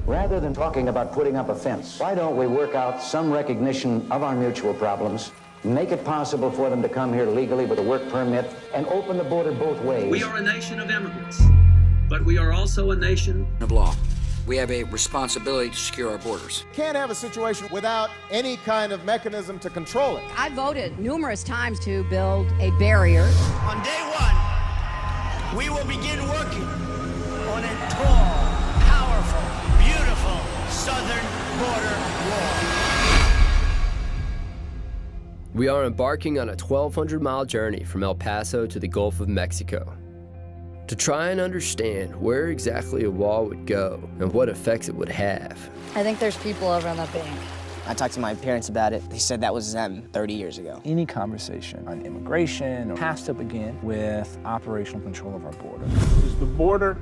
Rather than talking about putting up a fence, why don't we work out some recognition of our mutual problems, make it possible for them to come here legally with a work permit, and open the border both ways? We are a nation of immigrants, but we are also a nation of law. We have a responsibility to secure our borders. Can't have a situation without any kind of mechanism to control it. I voted numerous times to build a barrier. On day one, we will begin working on a tall, powerful, beautiful southern border wall. We are embarking on a 1,200-mile journey from El Paso to the Gulf of Mexico to try and understand where exactly a wall would go and what effects it would have. I think there's people over on that bank. I talked to my parents about it. They said that was them 30 years ago. Any conversation on immigration has to begin with operational control of our border. Is the border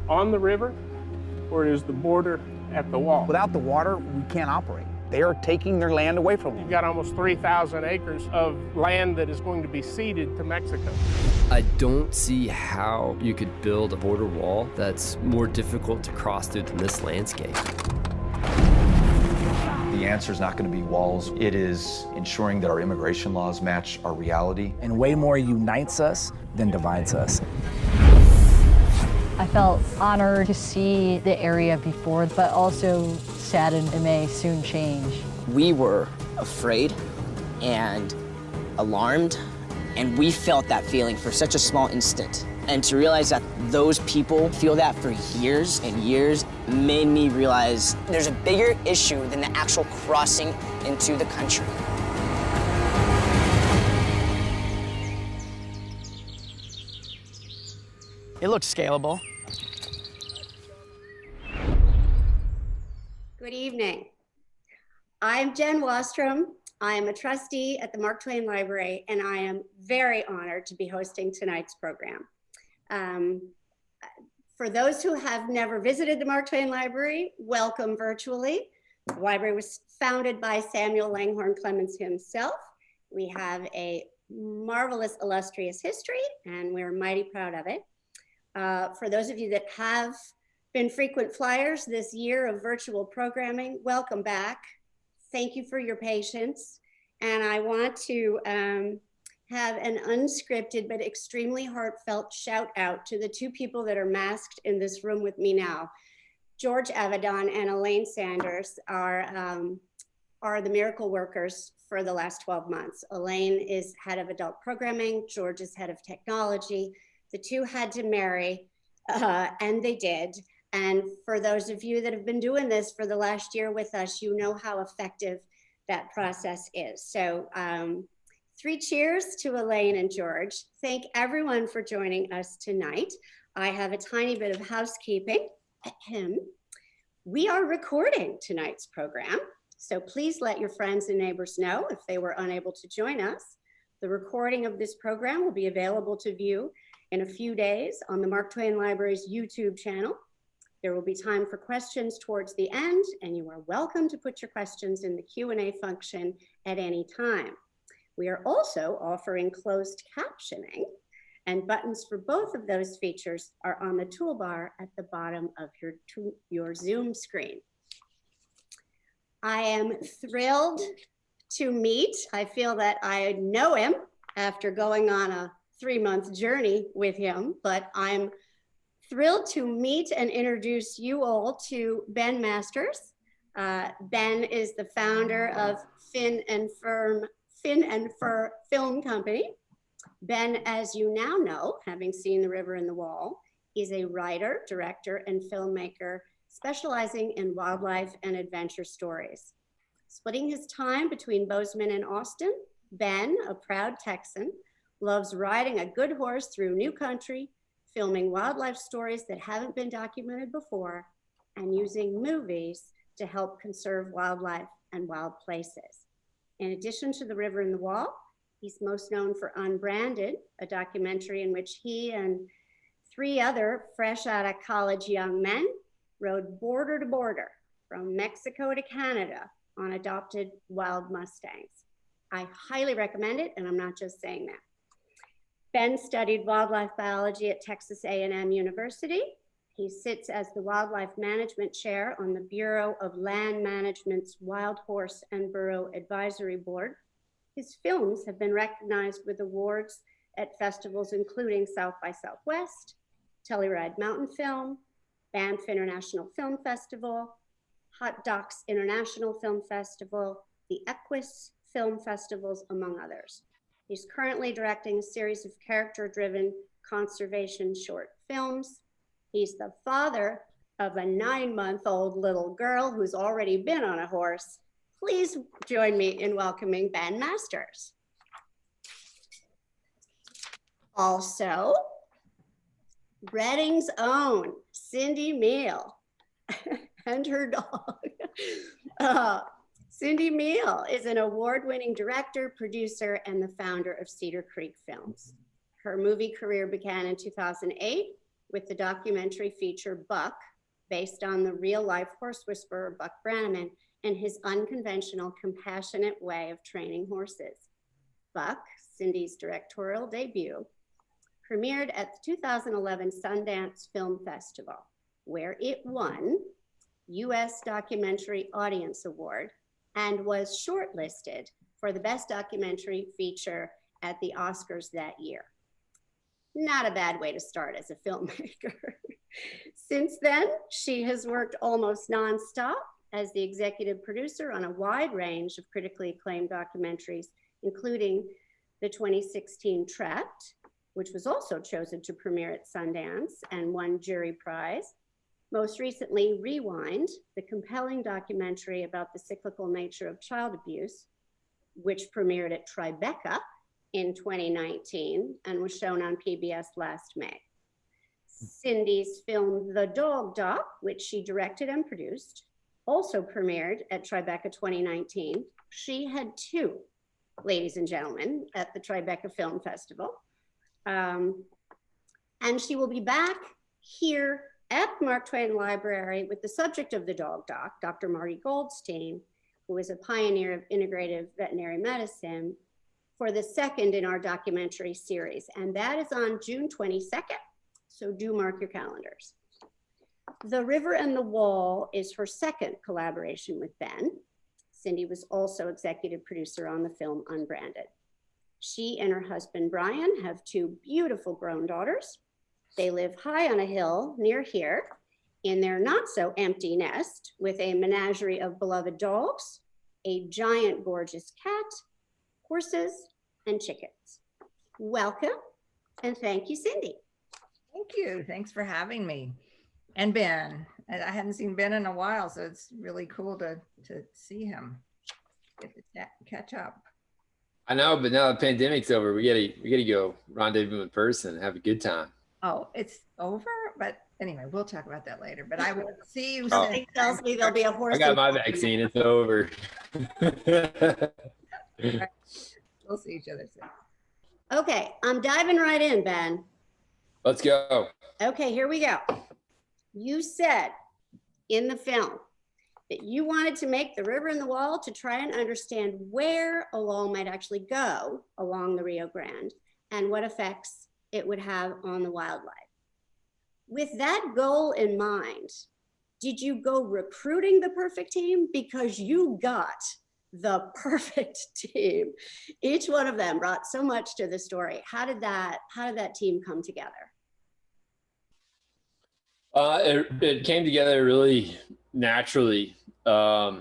on the river, or is the border at the wall? Without the water, we can't operate. They are taking their land away from them. You've got almost 3,000 acres of land that is going to be ceded to Mexico. I don't see how you could build a border wall that's more difficult to cross through than this landscape. The answer is not going to be walls. It is ensuring that our immigration laws match our reality. And way more unites us than divides us. I felt honored to see the area before, but also saddened it may soon change. We were afraid and alarmed, and we felt that feeling for such a small instant. And to realize that those people feel that for years and years made me realize there's a bigger issue than the actual crossing into the country. It looks scalable. Good evening. I'm Jen Wostrom. I am a trustee at the Mark Twain Library, and I am very honored to be hosting tonight's program. For those who have never visited the Mark Twain Library, welcome virtually. The library was founded by Samuel Langhorne Clemens himself. We have a marvelous, illustrious history, and we're mighty proud of it. For those of you that have been frequent flyers this year of virtual programming, welcome back. Thank you for your patience. And I want to have an unscripted but extremely heartfelt shout out to the two people that are masked in this room with me now. George Avedon and Elaine Sanders are the miracle workers for the last 12 months. Elaine is head of adult programming, George is head of technology. The two had to marry, and they did. And for those of you that have been doing this for the last year with us, you know how effective that process is. So 3 cheers to Elaine and George. Thank everyone for joining us tonight. I have a tiny bit of housekeeping. We are recording tonight's program, so please let your friends and neighbors know if they were unable to join us. The recording of this program will be available to view in a few days on the Mark Twain Library's YouTube channel. There will be time for questions towards the end, and you are welcome to put your questions in the Q&A function at any time. We are also offering closed captioning, and buttons for both of those features are on the toolbar at the bottom of your Zoom screen. I am thrilled to meet. I feel that I know him after going on a 3-month journey with him, but I'm thrilled to meet and introduce you all to Ben Masters. Ben is the founder of Fin and Fur Film Company. Ben, as you now know, having seen The River and the Wall, is a writer, director, and filmmaker specializing in wildlife and adventure stories. Splitting his time between Bozeman and Austin, Ben, a proud Texan, loves riding a good horse through new country, filming wildlife stories that haven't been documented before, and using movies to help conserve wildlife and wild places. In addition to The River and the Wall, he's most known for Unbranded, a documentary in which he and 3 other fresh out of college young men rode border to border from Mexico to Canada on adopted wild Mustangs. I highly recommend it, and I'm not just saying that. Ben studied wildlife biology at Texas A&M University. He sits as the Wildlife Management Chair on the Bureau of Land Management's Wild Horse and Burro Advisory Board. His films have been recognized with awards at festivals including South by Southwest, Telluride Mountain Film, Banff International Film Festival, Hot Docs International Film Festival, the Equus Film Festivals, among others. He's currently directing a series of character-driven conservation short films. He's the father of a 9-month-old little girl who's already been on a horse. Please join me in welcoming Ben Masters. Also, Redding's own Cindy Meehl and her dog. Cindy Meehl is an award-winning director, producer, and the founder of Cedar Creek Films. Her movie career began in 2008 with the documentary feature Buck, based on the real-life horse whisperer Buck Brannaman and his unconventional, compassionate way of training horses. Buck, Cindy's directorial debut, premiered at the 2011 Sundance Film Festival, where it won U.S. Documentary Audience Award and was shortlisted for the Best Documentary Feature at the Oscars that year. Not a bad way to start as a filmmaker. Since then, she has worked almost nonstop as the executive producer on a wide range of critically acclaimed documentaries, including the 2016 Trapped, which was also chosen to premiere at Sundance and won jury prize. Most recently, Rewind, the compelling documentary about the cyclical nature of child abuse, which premiered at Tribeca in 2019 and was shown on PBS last May. Cindy's film, The Dog Doc, which she directed and produced, also premiered at Tribeca 2019. She had 2, ladies and gentlemen, at the Tribeca Film Festival. And she will be back here at Mark Twain Library with the subject of The Dog Doc, Dr. Marty Goldstein, who is a pioneer of integrative veterinary medicine, for the second in our documentary series. And that is on June 22nd. So do mark your calendars. The River and the Wall is her second collaboration with Ben. Cindy was also executive producer on the film Unbranded. She and her husband, Brian, have 2 beautiful grown daughters. They live high on a hill near here in their not so empty nest with a menagerie of beloved dogs, a giant gorgeous cat, horses, and chickens. Welcome, and thank you, Cindy. Thank you. Thanks for having me. And Ben. I hadn't seen Ben in a while, so it's really cool to see him, get to catch up. I know, but now the pandemic's over. We gotta go rendezvous in person and have a good time. Oh, it's over? But anyway, we'll talk about that later. But I will see you. Something tells me there'll be a horse. I got my vaccine. It's over. We'll see each other soon. Okay, I'm diving right in, Ben. Let's go. Okay, here we go. You said in the film that you wanted to make the river and the wall to try and understand where a wall might actually go along the Rio Grande and what effects it would have on the wildlife. With that goal in mind, did you go recruiting the perfect team? Because you got the perfect team. Each one of them brought so much to the story. How did that team come together? It came together really naturally. The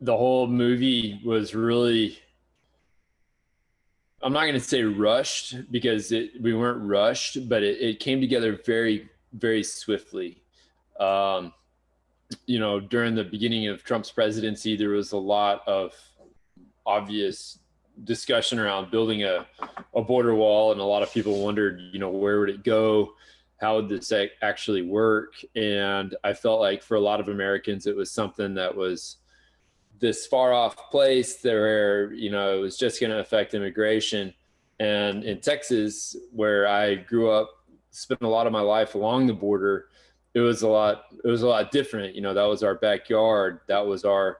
whole movie was really, I'm not going to say rushed because we weren't rushed, but it came together very, very swiftly. During the beginning of Trump's presidency, there was a lot of obvious discussion around building a border wall, and a lot of people wondered, where would it go? How would this actually work? And I felt like for a lot of Americans, it was something that was this far off place where, it was just going to affect immigration. And in Texas, where I grew up, spent a lot of my life along the border, it was a lot different. That was our backyard. That was our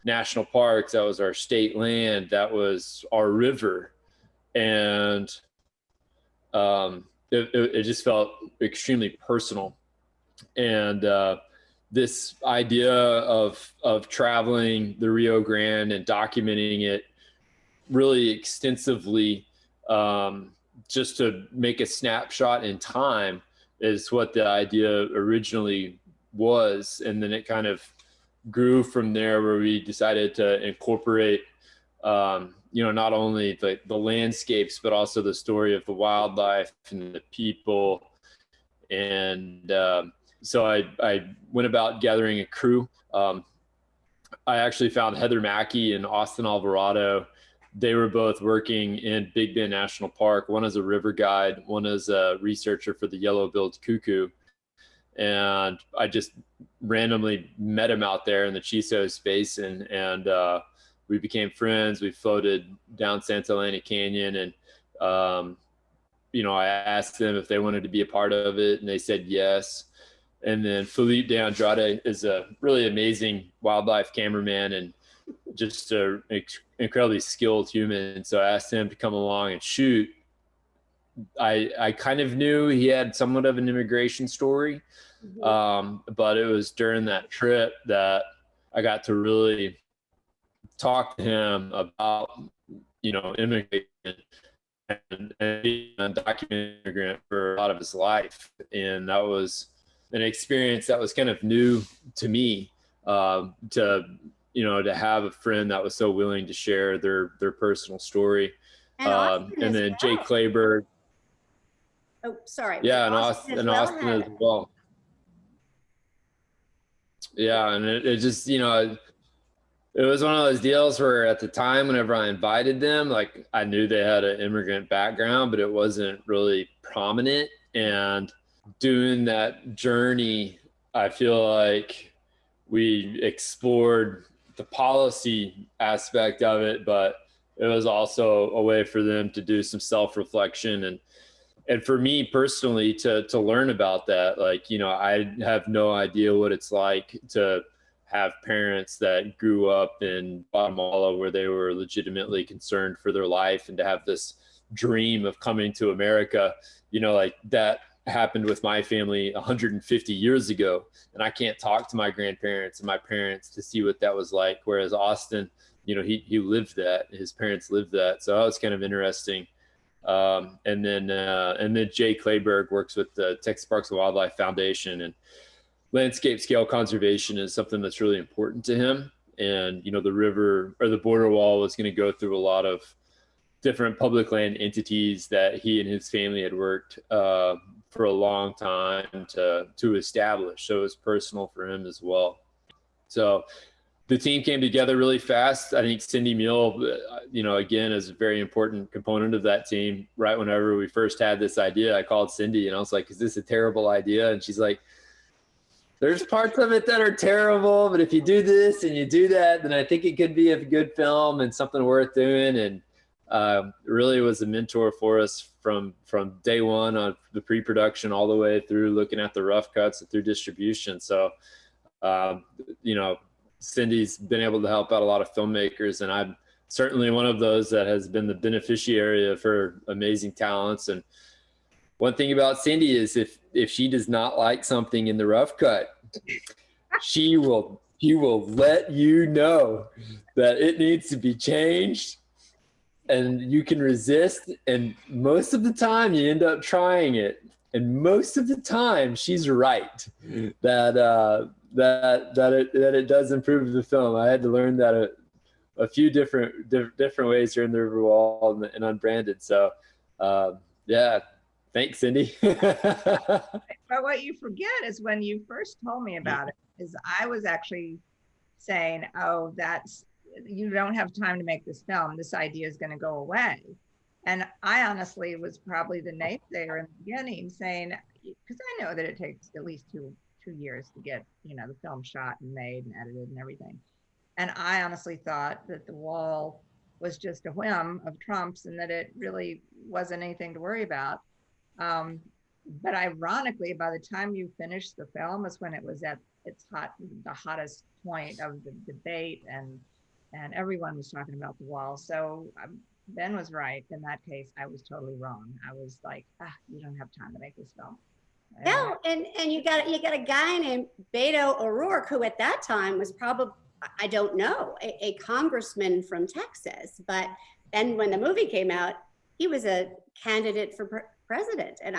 national parks. That was our state land. That was our river. And, it just felt extremely personal. And this idea of traveling the Rio Grande and documenting it really extensively, just to make a snapshot in time, is what the idea originally was. And then it kind of grew from there, where we decided to incorporate, not only the landscapes, but also the story of the wildlife and the people. And so I went about gathering a crew. I actually found Heather Mackey and Austin Alvarado. They were both working in Big Bend National Park, one as a river guide, one as a researcher for the yellow-billed cuckoo. And I just randomly met him out there in the Chisos Basin, and we became friends. We floated down Santa Elena Canyon, and I asked them if they wanted to be a part of it, and they said yes. And then Philippe de Andrade is a really amazing wildlife cameraman and just an incredibly skilled human. So I asked him to come along and shoot. I kind of knew he had somewhat of an immigration story, but it was during that trip that I got to really talk to him about, immigration and being an undocumented immigrant for a lot of his life. And that was an experience that was kind of new to me, to have a friend that was so willing to share their personal story. And then Jay Clayburg. Oh, sorry. Yeah, and Austin as well. Yeah, and it just, it was one of those deals where at the time, whenever I invited them, like, I knew they had an immigrant background, but it wasn't really prominent. And doing that journey, I feel like we explored the policy aspect of it, but it was also a way for them to do some self-reflection and for me personally to learn about that. Like, I have no idea what it's like to have parents that grew up in Guatemala where they were legitimately concerned for their life, and to have this dream of coming to America, like that happened with my family 150 years ago. And I can't talk to my grandparents and my parents to see what that was like. Whereas Austin, he lived that, his parents lived that. So that was kind of interesting. And then Jay Clayburg works with the Texas Parks and Wildlife Foundation, and landscape scale conservation is something that's really important to him. And, the river or the border wall was going to go through a lot of different public land entities that he and his family had worked for a long time to establish. So it was personal for him as well. So the team came together really fast. I think Cindy Meehl, again, is a very important component of that team. Right whenever we first had this idea, I called Cindy and I was like, is this a terrible idea? And she's like, there's parts of it that are terrible, but if you do this and you do that, then I think it could be a good film and something worth doing. And really was a mentor for us from day one on the pre-production all the way through looking at the rough cuts and through distribution. So, Cindy's been able to help out a lot of filmmakers, and I'm certainly one of those that has been the beneficiary of her amazing talents. And one thing about Cindy is if she does not like something in the rough cut, she will let you know that it needs to be changed, and you can resist. And most of the time you end up trying it. And most of the time she's right that it does improve the film. I had to learn that a few different ways here in the River Wall and Unbranded. So yeah, thanks, Cindy. But what you forget is when you first told me about it, is I was actually saying, oh, you don't have time to make this film. This idea is going to go away. And I honestly was probably the naysayer in the beginning, saying, because I know that it takes at least two years to get, the film shot and made and edited and everything. And I honestly thought that The Wall was just a whim of Trump's and that it really wasn't anything to worry about. But ironically, by the time you finished the film is when it was at the hottest point of the debate, and everyone was talking about The Wall. So Ben was right. In that case, I was totally wrong. I was like, you don't have time to make this film. No, and you got a guy named Beto O'Rourke, who at that time was probably, I don't know, a congressman from Texas. But then when the movie came out, he was a candidate for president. And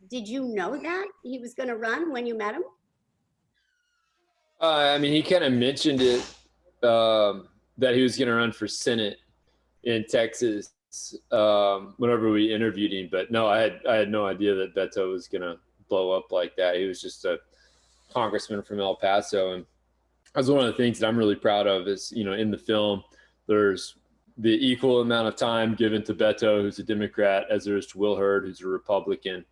did you know that he was going to run when you met him? I mean, he kind of mentioned it, that he was going to run for Senate in Texas whenever we interviewed him. But no, I had no idea that Beto was going to blow up like that. He was just a congressman from El Paso. And that's one of the things that I'm really proud of is, you know, in the film, there's the equal amount of time given to Beto, who's a Democrat, as there is to Will Hurd, who's a Republican.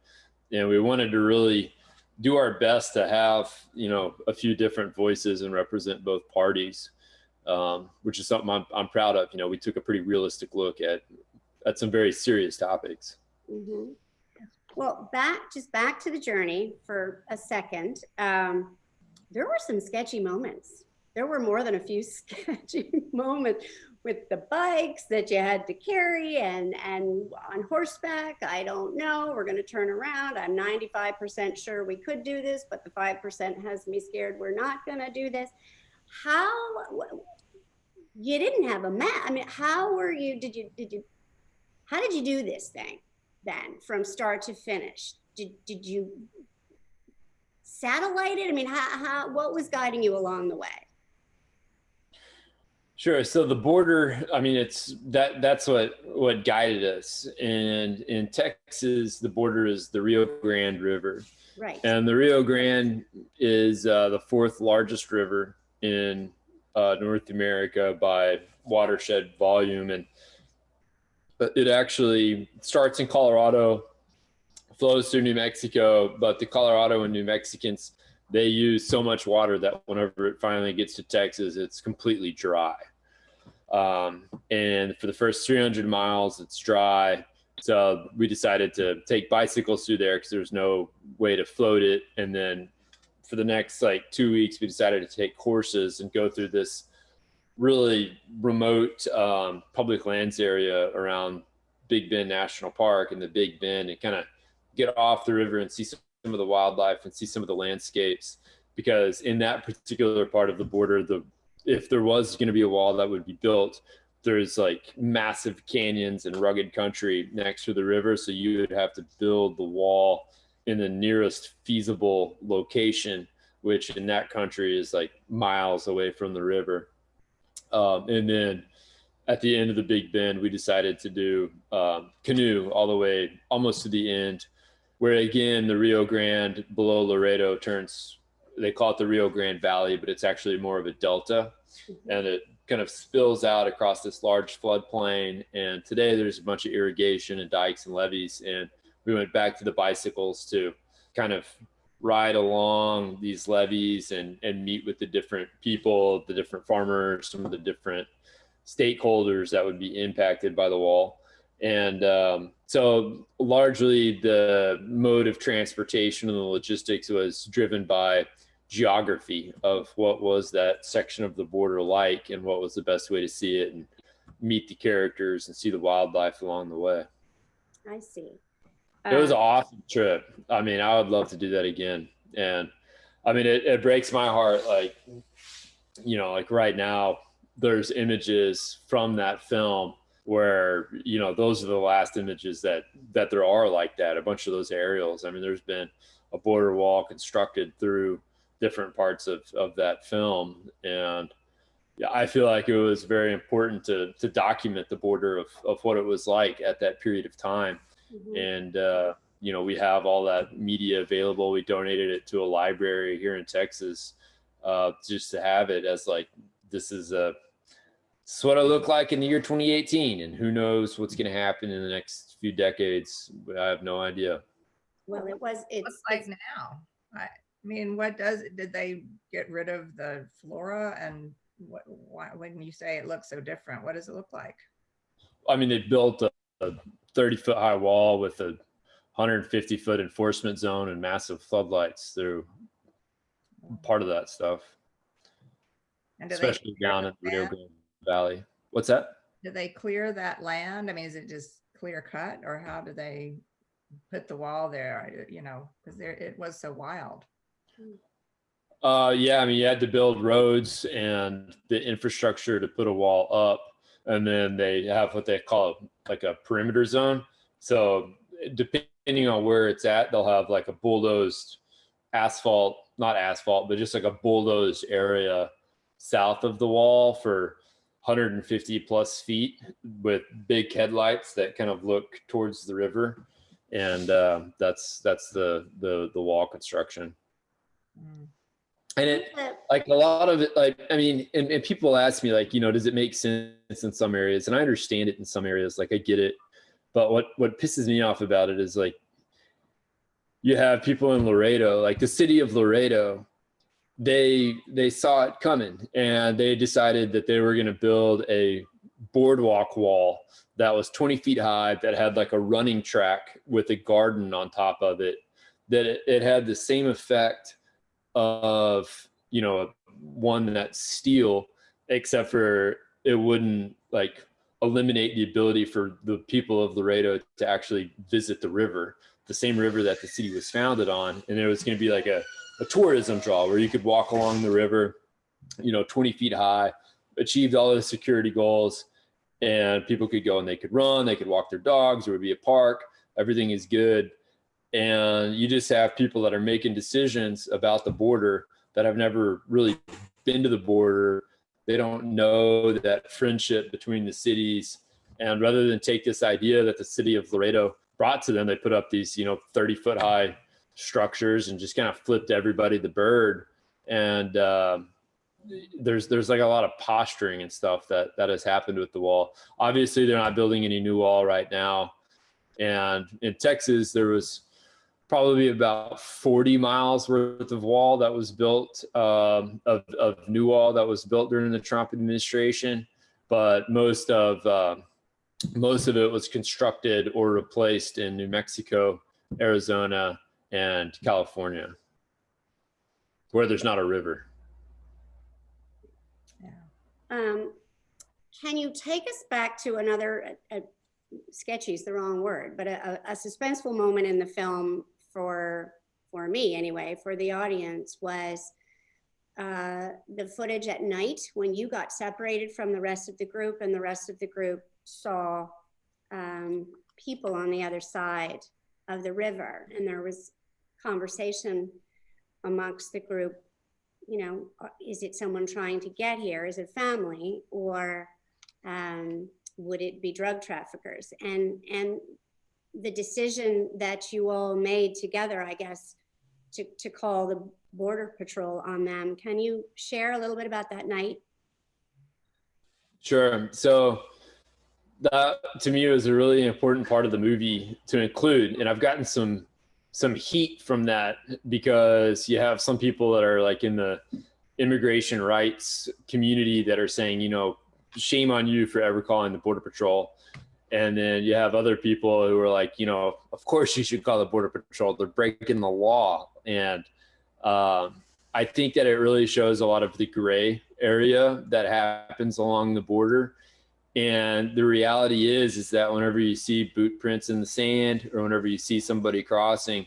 And we wanted to really do our best to have, you know, a few different voices and represent both parties, which is something I'm proud of. You know, we took a pretty realistic look at some very serious topics. Mm-hmm. Well, back to the journey for a second. There were some sketchy moments. There were more than a few sketchy moments with the bikes that you had to carry and on horseback. I don't know. We're going to turn around. I'm 95% sure we could do this, but the 5% has me scared we're not going to do this. How you didn't have a map? I mean, how were you? How did you do this thing then from start to finish? Did you satellite it? I mean, what was guiding you along the way? Sure. So the border, I mean, that's what guided us. And in Texas, the border is the Rio Grande River. Right. And the Rio Grande is the fourth largest river in North America by watershed volume. And it actually starts in Colorado, flows through New Mexico, but the Colorado and New Mexicans, they use so much water that whenever it finally gets to Texas, it's completely dry. And for the first 300 miles, it's dry. So we decided to take bicycles through there because there's no way to float it. And then for the next 2 weeks, we decided to take horses and go through this really remote public lands area around Big Bend National Park and the Big Bend, and kind of get off the river and see some of the wildlife and see some of the landscapes. Because in that particular part of the border, if there was going to be a wall that would be built, there's massive canyons and rugged country next to the river. So you would have to build the wall in the nearest feasible location, which in that country is miles away from the river. And then at the end of the Big Bend, we decided to do canoe all the way almost to the end, where again, the Rio Grande below Laredo turns, they call it the Rio Grande Valley, but it's actually more of a delta. Mm-hmm. And it kind of spills out across this large floodplain. And today there's a bunch of irrigation and dikes and levees. And we went back to the bicycles to kind of ride along these levees and meet with the different people, the different farmers, some of the different stakeholders that would be impacted by the wall. And so largely the mode of transportation and the logistics was driven by geography of what was that section of the border like and what was the best way to see it and meet the characters and see the wildlife along the way. I see. It was an awesome trip. I mean, I would love to do that again. And I mean, it breaks my heart. Right now there's images from that film where, those are the last images that there are like that, a bunch of those aerials. I mean, there's been a border wall constructed through different parts of that film. And yeah, I feel like it was very important to document the border of what it was like at that period of time. Mm-hmm. And, we have all that media available. We donated it to a library here in Texas just to have it as this is what I look like in the year 2018. And who knows what's going to happen in the next few decades. I have no idea. Well, it's like now. I mean, did they get rid of the flora? And when you say it looks so different, what does it look like? I mean, they built a 30-foot high wall with a 150-foot enforcement zone and massive floodlights through part of that stuff, and especially down in the Rio Grande Valley. What's that? Do they clear that land? I mean, is it just clear cut, or how do they put the wall there, you know, because there it was so wild. Yeah, I mean, you had to build roads and the infrastructure to put a wall up, and then they have what they call like a perimeter zone. So depending on where it's at, they'll have like a bulldozed asphalt, not asphalt, but just like a bulldozed area south of the wall for 150 plus feet with big headlights that kind of look towards the river. And that's the wall construction. And it, like a lot of it, like, I mean, and people ask me, like, you know, does it make sense in some areas? And I understand it in some areas, like I get it. But what pisses me off about it is, like, you have people in Laredo, like the city of Laredo, they saw it coming and they decided that they were going to build a boardwalk wall that was 20 feet high, that had like a running track with a garden on top of it, that it had the same effect of, you know, one that's steel, except for it wouldn't like eliminate the ability for the people of Laredo to actually visit the river, the same river that the city was founded on. And it was going to be like a tourism draw where you could walk along the river, you know, 20 feet high, achieved all the security goals, and people could go and they could run, they could walk their dogs, there would be a park, everything is good. And you just have people that are making decisions about the border that have never really been to the border. They don't know that friendship between the cities. And rather than take this idea that the city of Laredo brought to them, they put up these, you know, 30-foot high structures and just kind of flipped everybody the bird. And there's like a lot of posturing and stuff that has happened with the wall. Obviously, they're not building any new wall right now. And in Texas, there was probably about 40 miles worth of wall that was built, of new wall that was built during the Trump administration. But most of it was constructed or replaced in New Mexico, Arizona, and California, where there's not a river. Can you take us back to another, sketchy is the wrong word, but a suspenseful moment in the film for me anyway, for the audience, was the footage at night when you got separated from the rest of the group and the rest of the group saw people on the other side of the river. And there was conversation amongst the group, you know, is it someone trying to get here? Is it family? Or would it be drug traffickers? And the decision that you all made together, I guess, to call the Border Patrol on them. Can you share a little bit about that night? Sure. So that, to me, was a really important part of the movie to include. And I've gotten some heat from that, because you have some people that are like in the immigration rights community that are saying, you know, shame on you for ever calling the Border Patrol. And then you have other people who are like, you know, of course you should call the Border Patrol. They're breaking the law. And I think that it really shows a lot of the gray area that happens along the border. And the reality is that whenever you see boot prints in the sand, or whenever you see somebody crossing,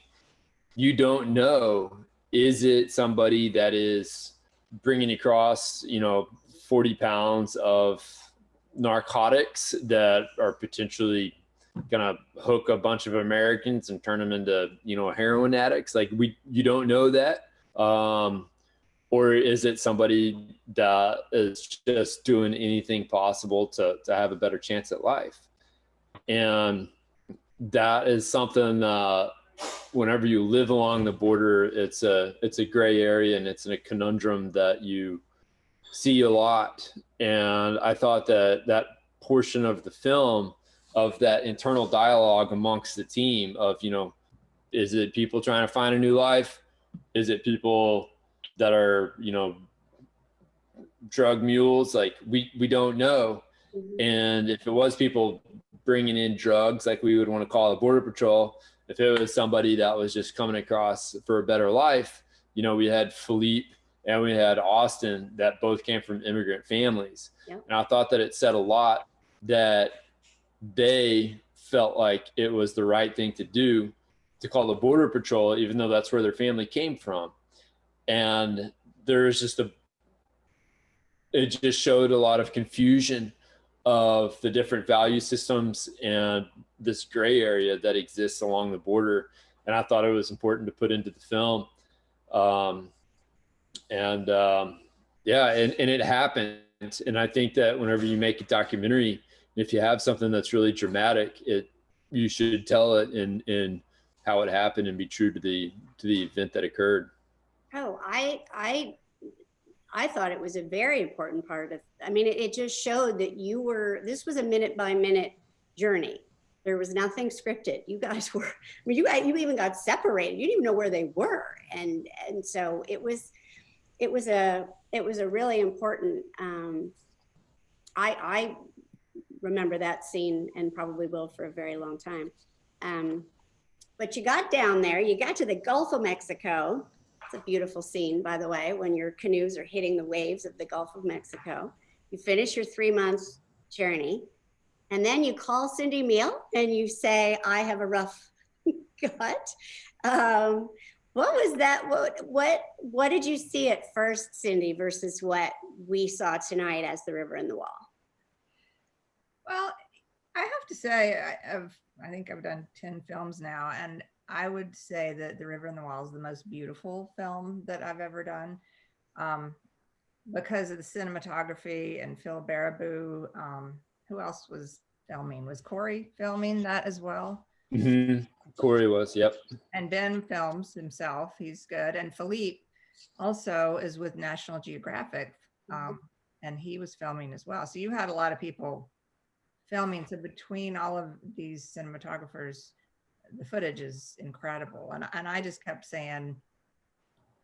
you don't know, is it somebody that is bringing across, you know, 40 pounds of narcotics that are potentially gonna hook a bunch of Americans and turn them into, you know, heroin addicts? Like, you don't know that. Or is it somebody that is just doing anything possible to have a better chance at life? And that is something, whenever you live along the border, it's a gray area, and it's in a conundrum that you see a lot. And I thought that portion of the film, of that internal dialogue amongst the team of, you know, is it people trying to find a new life? Is it people that are, you know, drug mules? Like, we don't know. And if it was people bringing in drugs, like, we would want to call the Border Patrol. If it was somebody that was just coming across for a better life, you know, we had Philippe and we had Austin that both came from immigrant families. Yep. And I thought that it said a lot that they felt like it was the right thing to do, to call the Border Patrol, even though that's where their family came from. And there's just it just showed a lot of confusion of the different value systems and this gray area that exists along the border. And I thought it was important to put into the film. Yeah, and it happened. And I think that whenever you make a documentary, if you have something that's really dramatic, you should tell it in how it happened and be true to the event that occurred. Oh, I thought it was a very important part of, I mean, it just showed that this was a minute by minute journey. There was nothing scripted. You guys were, I mean, you even got separated. You didn't even know where they were. And so it was a really important, I remember that scene and probably will for a very long time. But you got down there, you got to the Gulf of Mexico. It's a beautiful scene, by the way, when your canoes are hitting the waves of the Gulf of Mexico. You finish your 3-month journey, and then you call Cindy Meehl and you say, I have a rough gut. What was that? What did you see at first, Cindy, versus what we saw tonight as The River and the Wall? Well, I have to say, I think I've done 10 films now, and I would say that The River and the Wall is the most beautiful film that I've ever done, because of the cinematography and Phil Baraboo. Who else was filming? Was Corey filming that as well? Mm-hmm. Corey was, yep. And Ben films himself. He's good. And Philippe also is with National Geographic, and he was filming as well. So you had a lot of people filming. So between all of these cinematographers, the footage is incredible. And I just kept saying,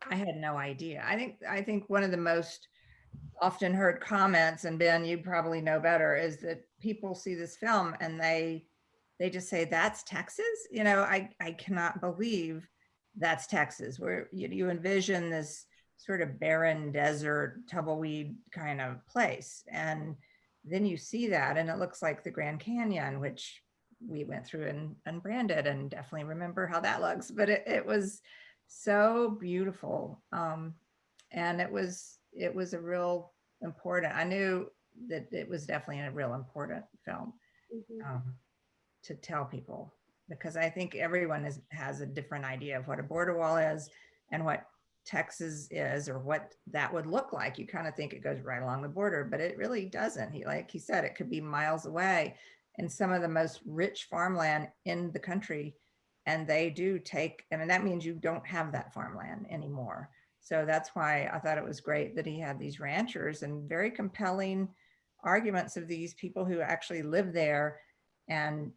I had no idea. I think one of the most often heard comments, and Ben, you probably know better, is that people see this film and they just say, that's Texas? You know, I cannot believe that's Texas, where you envision this sort of barren desert, tumbleweed kind of place. And then you see that and it looks like the Grand Canyon, which we went through and unbranded, and definitely remember how that looks. But it was so beautiful. And it was a real important, I knew that it was definitely a real important film to tell people, because I think everyone has a different idea of what a border wall is and what Texas is, or what that would look like. You kind of think it goes right along the border, but it really doesn't. Like he said, it could be miles away in some of the most rich farmland in the country. And they do take, I mean, that means you don't have that farmland anymore. So that's why I thought it was great that he had these ranchers and very compelling arguments of these people who actually live there, and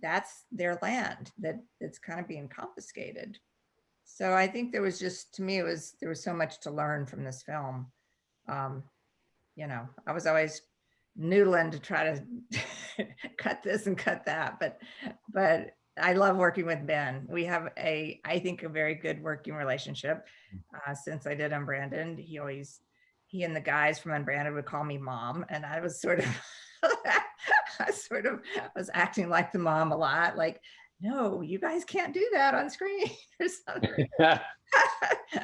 that's their land that's kind of being confiscated. So I think there was just, to me, there was so much to learn from this film. You know, I was always noodling to try to cut this and cut that, but I love working with Ben. We have I think a very good working relationship. Since I did Unbranded, he and the guys from Unbranded would call me mom, and I was sort of was acting like the mom a lot, like, no, you guys can't do that on screen or something.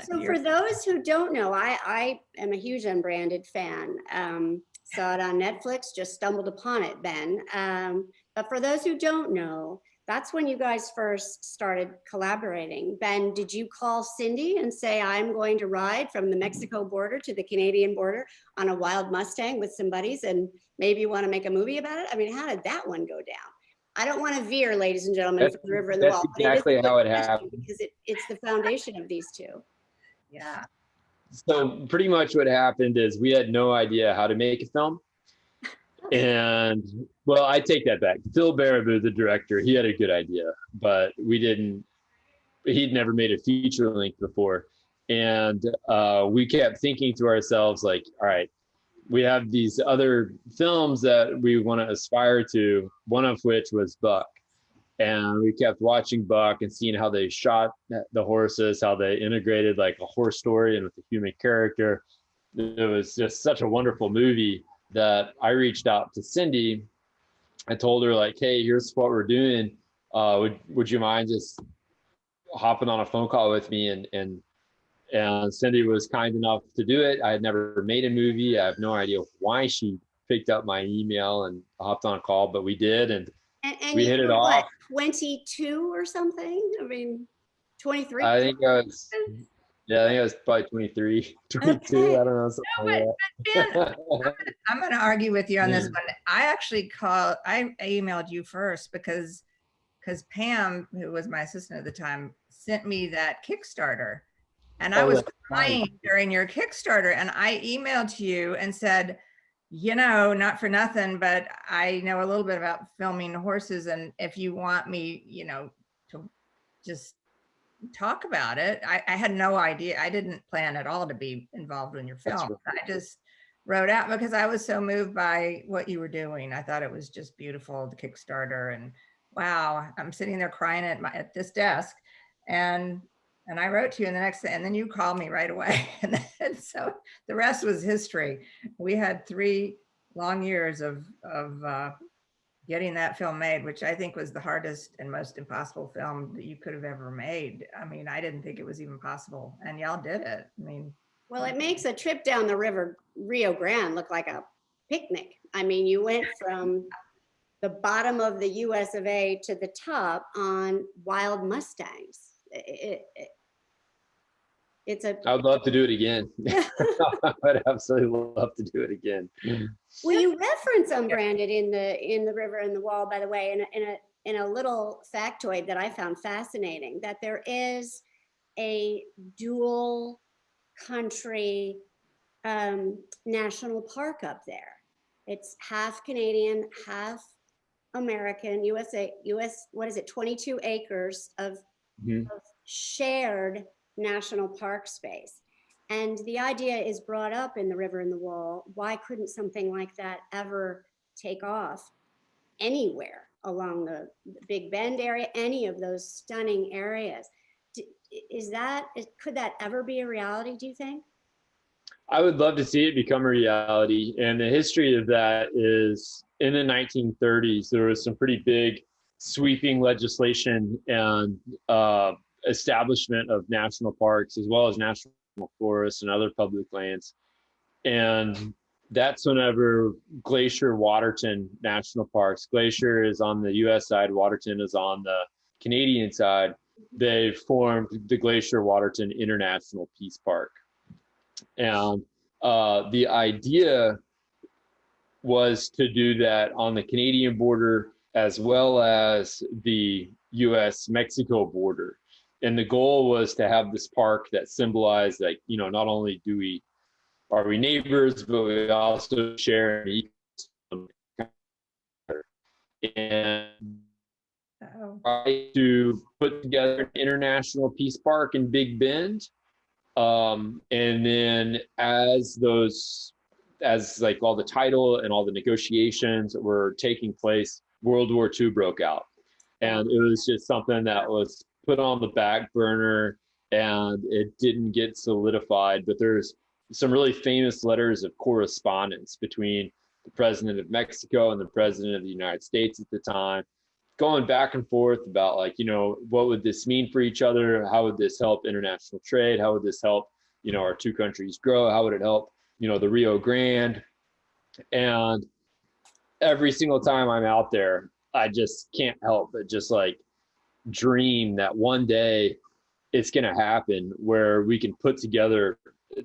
So for those who don't know, I am a huge Unbranded fan. Saw it on Netflix, just stumbled upon it, Ben. But for those who don't know, that's when you guys first started collaborating. Ben, did you call Cindy and say, I'm going to ride from the Mexico border to the Canadian border on a wild Mustang with some buddies, and maybe you want to make a movie about it? I mean, how did that one go down? I don't want to veer, ladies and gentlemen, from the River and the Wall. That's exactly how it happened. Because it's the foundation of these two. Yeah. So pretty much what happened is we had no idea how to make a film. And well, I take that back. Phil Baraboo, the director, he had a good idea, but he'd never made a feature length before. And we kept thinking to ourselves, like, all right, we have these other films that we want to aspire to, one of which was Buck. And we kept watching Buck and seeing how they shot the horses, how they integrated like a horse story and with a human character. It was just such a wonderful movie that I reached out to Cindy I told her like, hey, here's what we're doing. Would you mind just hopping on a phone call with me? And Cindy was kind enough to do it. I had never made a movie. I have no idea why she picked up my email and hopped on a call, but we did, and we hit it off. What, 22 or something? I mean, 23. I think I was probably 23, 22. Okay. I don't know. But Ben, I'm going to argue with you on this one. I actually I emailed you first because Pam, who was my assistant at the time, sent me that Kickstarter. And I was crying during your Kickstarter, and I emailed to you and said, you know, not for nothing, but I know a little bit about filming horses. And if you want me, you know, to just talk about it. I had no idea. I didn't plan at all to be involved in your film. I just wrote out because I was so moved by what you were doing. I thought it was just beautiful, the Kickstarter, and wow, I'm sitting there crying at this desk. And I wrote to you, and then you called me right away. And so the rest was history. We had 3 long years of getting that film made, which I think was the hardest and most impossible film that you could have ever made. I mean, I didn't think it was even possible, and y'all did it. I mean, well, it makes a trip down the river Rio Grande look like a picnic. I mean, you went from the bottom of the US of A to the top on wild Mustangs. I'd love to do it again. I'd absolutely love to do it again. Well, you reference Unbranded in the River and the Wall, by the way, in a little factoid that I found fascinating, that there is a dual country national park up there. It's half Canadian, half American, US, what is it, 22 acres of shared national park space. And the idea is brought up in the River and the Wall. Why couldn't something like that ever take off anywhere along the Big Bend area, any of those stunning areas? Could that ever be a reality, do you think? I would love to see it become a reality. And the history of that is in the 1930s, there was some pretty big sweeping legislation and establishment of national parks, as well as national forests and other public lands. And that's whenever Glacier-Waterton National Parks, Glacier is on the US side, Waterton is on the Canadian side, they formed the Glacier-Waterton International Peace Park. And the idea was to do that on the Canadian border as well as the US-Mexico border. And the goal was to have this park that symbolized that, you know, not only are we neighbors, but we also share an ecosystem. And try to put together an international peace park in Big Bend. And then as like all the title and all the negotiations were taking place, World War II broke out. And it was just something that was put on the back burner and it didn't get solidified. But there's some really famous letters of correspondence between the president of Mexico and the president of the United States at the time, going back and forth about, like, you know, what would this mean for each other? How would this help international trade? How would this help, you know, our two countries grow? How would it help, you know, the Rio Grande? And every single time I'm out there, I just can't help but just like dream that one day it's going to happen where we can put together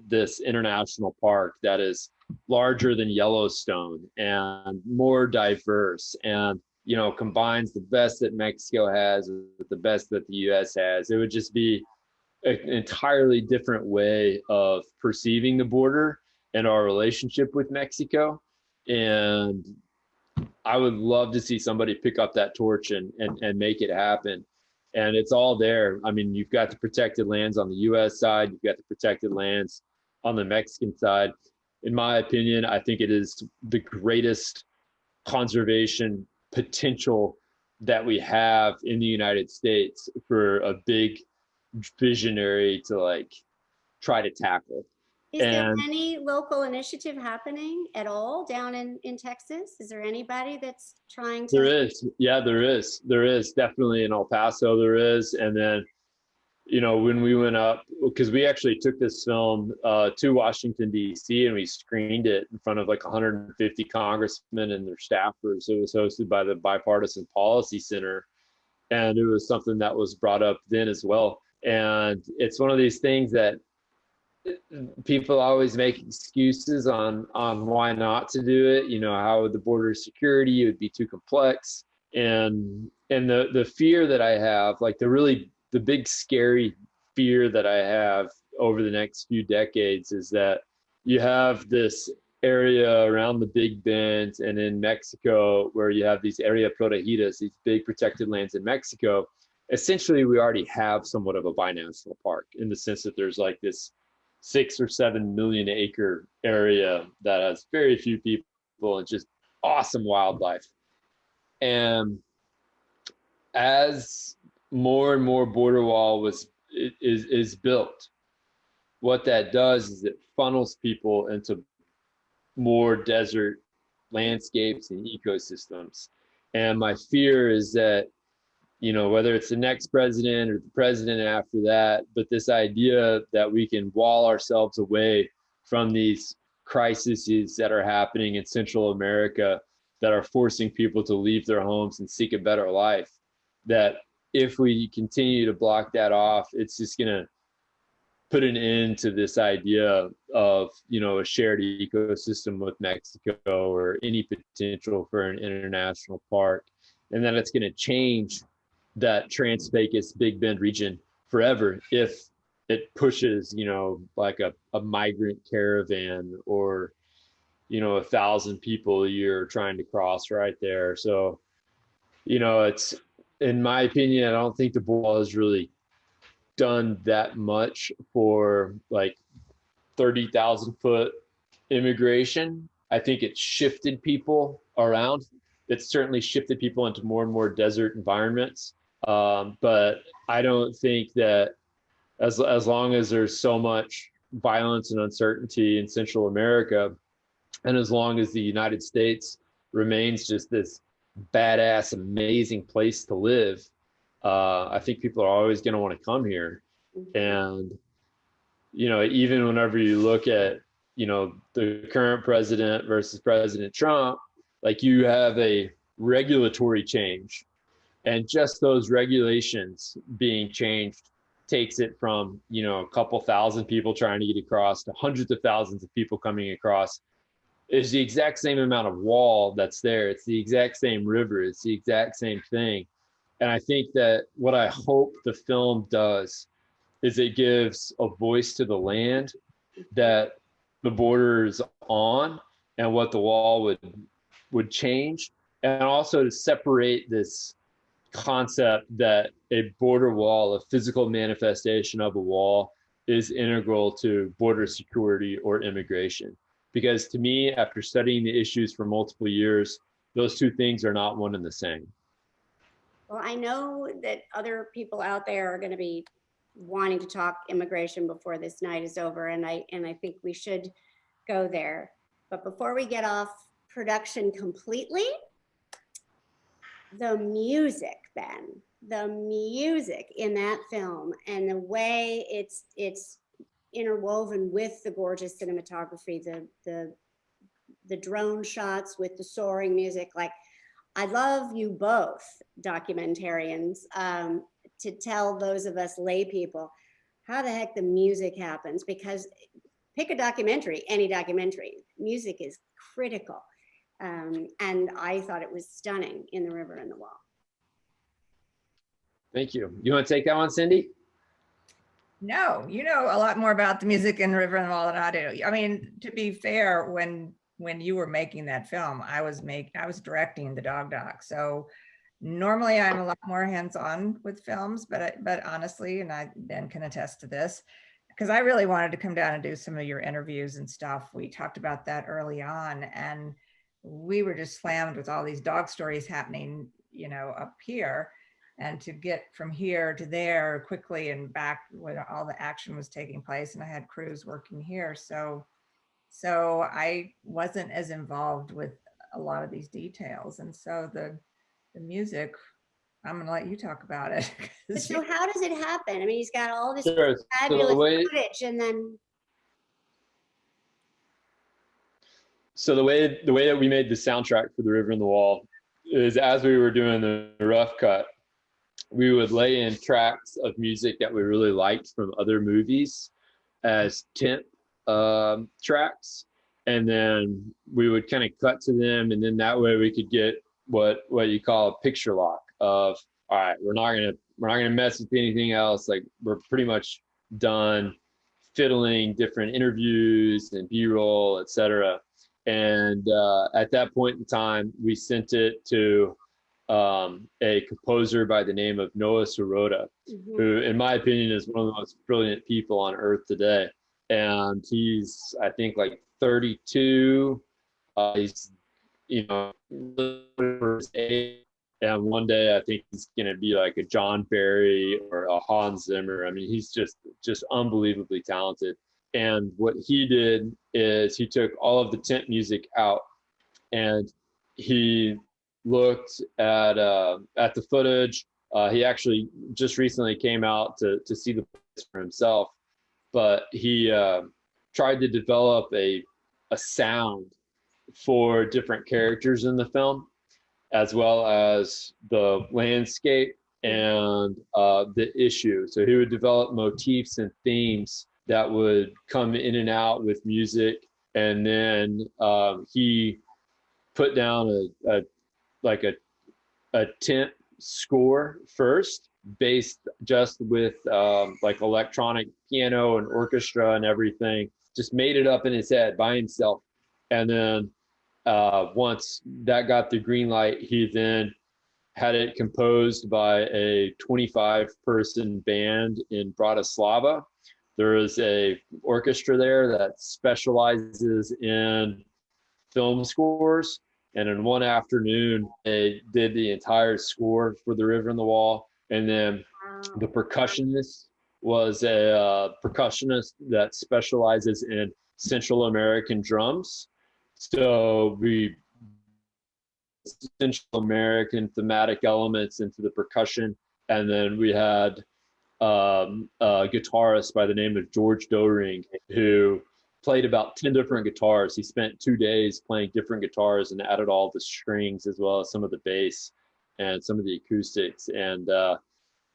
this international park that is larger than Yellowstone and more diverse and, you know, combines the best that Mexico has with the best that the US has. It would just be an entirely different way of perceiving the border and our relationship with Mexico. And I would love to see somebody pick up that torch and make it happen. And it's all there. I mean, you've got the protected lands on the US side, you've got the protected lands on the Mexican side. In my opinion, I think it is the greatest conservation potential that we have in the United States for a big visionary to like try to tackle. Is there any local initiative happening at all down in Texas? Is there anybody that's trying to? There is. Yeah, there is. There is definitely in El Paso. There is. And then, you know, when we went up, because we actually took this film to Washington, D.C., and we screened it in front of like 150 congressmen and their staffers. It was hosted by the Bipartisan Policy Center. And it was something that was brought up then as well. And it's one of these things that people always make excuses on why not to do it. You know, how the border security, it would be too complex. And the fear that I have, like the big scary fear that I have over the next few decades is that you have this area around the Big Bend and in Mexico where you have these area protegidas, these big protected lands in Mexico. Essentially, we already have somewhat of a binational park in the sense that there's like this 6 or 7 million acre area that has very few people and just awesome wildlife. And as more and more border wall is built, what that does is it funnels people into more desert landscapes and ecosystems. And my fear is that, you know, whether it's the next president or the president after that, but this idea that we can wall ourselves away from these crises that are happening in Central America that are forcing people to leave their homes and seek a better life, that if we continue to block that off, it's just going to put an end to this idea of, you know, a shared ecosystem with Mexico or any potential for an international park. And then it's going to change that Trans-Pecos Big Bend region forever if it pushes, you know, like a migrant caravan or, you know, 1,000 people a year trying to cross right there. So, you know, it's, in my opinion, I don't think the ball has really done that much for like 30,000 foot immigration. I think it's shifted people around. It's certainly shifted people into more and more desert environments. But I don't think that as long as there's so much violence and uncertainty in Central America, and as long as the United States remains just this badass, amazing place to live, I think people are always going to want to come here. And, you know, even whenever you look at, you know, the current president versus President Trump, like you have a regulatory change, and just those regulations being changed takes it from, you know, a couple thousand people trying to get across to hundreds of thousands of people coming across. It's the exact same amount of wall that's there. It's the exact same river. It's the exact same thing. And I think that what I hope the film does is it gives a voice to the land that the border is on and what the wall would change, and also to separate this concept that a border wall, a physical manifestation of a wall, is integral to border security or immigration. Because to me, after studying the issues for multiple years, those two things are not one and the same. Well, I know that other people out there are going to be wanting to talk immigration before this night is over, and I think we should go there. But before we get off production completely, the music, Ben, the music in that film and the way it's interwoven with the gorgeous cinematography, the drone shots with the soaring music, like, I love you both, documentarians, to tell those of us lay people how the heck the music happens, because pick a documentary, any documentary, music is critical. And I thought it was stunning in The River and the Wall. Thank you. You want to take that one, Cindy? No, you know a lot more about the music in River and the Wall than I do. I mean, to be fair, when you were making that film, I was directing the dog doc. So normally I'm a lot more hands-on with films, but honestly, and I then can attest to this, because I really wanted to come down and do some of your interviews and stuff. We talked about that early on, and we were just slammed with all these dog stories happening, you know, up here. and to get from here to there quickly and back when all the action was taking place. And I had crews working here. So I wasn't as involved with a lot of these details. And so the music, I'm gonna let you talk about it. So how does it happen? I mean, he's got all this Sure. fabulous footage, and then. So the way that we made the soundtrack for The River and the Wall is, as we were doing the rough cut, we would lay in tracks of music that we really liked from other movies as temp tracks, and then we would kind of cut to them, and then that way we could get what you call a picture lock of, all right, we're not gonna mess with anything else. Like, we're pretty much done fiddling different interviews and B-roll, etc. And at that point in time, we sent it to a composer by the name of Noah Sirota, who, in my opinion, is one of the most brilliant people on earth today. And he's, I think, like 32. He's, you know, and one day I think he's going to be like a John Barry or a Hans Zimmer. I mean, he's just unbelievably talented. And what he did is he took all of the temp music out, and he looked at the footage. He actually just recently came out to see the place for himself, but he tried to develop a sound for different characters in the film, as well as the landscape and the issue. So he would develop motifs and themes that would come in and out with music, and then he put down a temp score first, based just with like electronic piano and orchestra and everything. Just made it up in his head by himself, and then once that got the green light, he then had it composed by a 25-person band in Bratislava. There is a orchestra there that specializes in film scores, and in one afternoon they did the entire score for The River and the Wall. And then the percussionist was a percussionist that specializes in Central American drums. So we Central American thematic elements into the percussion, and then we had a guitarist by the name of George Doring, who played about 10 different guitars. He spent 2 days playing different guitars and added all the strings, as well as some of the bass and some of the acoustics. And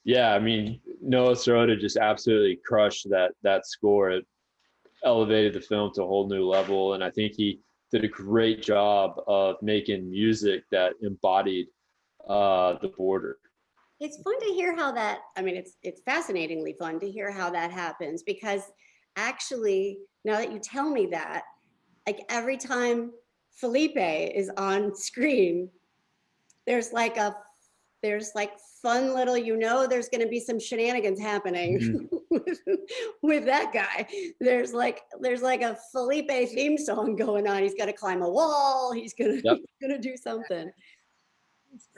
yeah, I mean, Noah Sirota just absolutely crushed that score. It elevated the film to a whole new level, and I think he did a great job of making music that embodied the border. It's fun to hear how that, I mean, it's fascinatingly fun to hear how that happens, because actually, now that you tell me that, like every time Felipe is on screen, there's like fun little, you know, there's going to be some shenanigans happening with that guy. There's like a Felipe theme song going on. He's got to climb a wall. He's going to do something.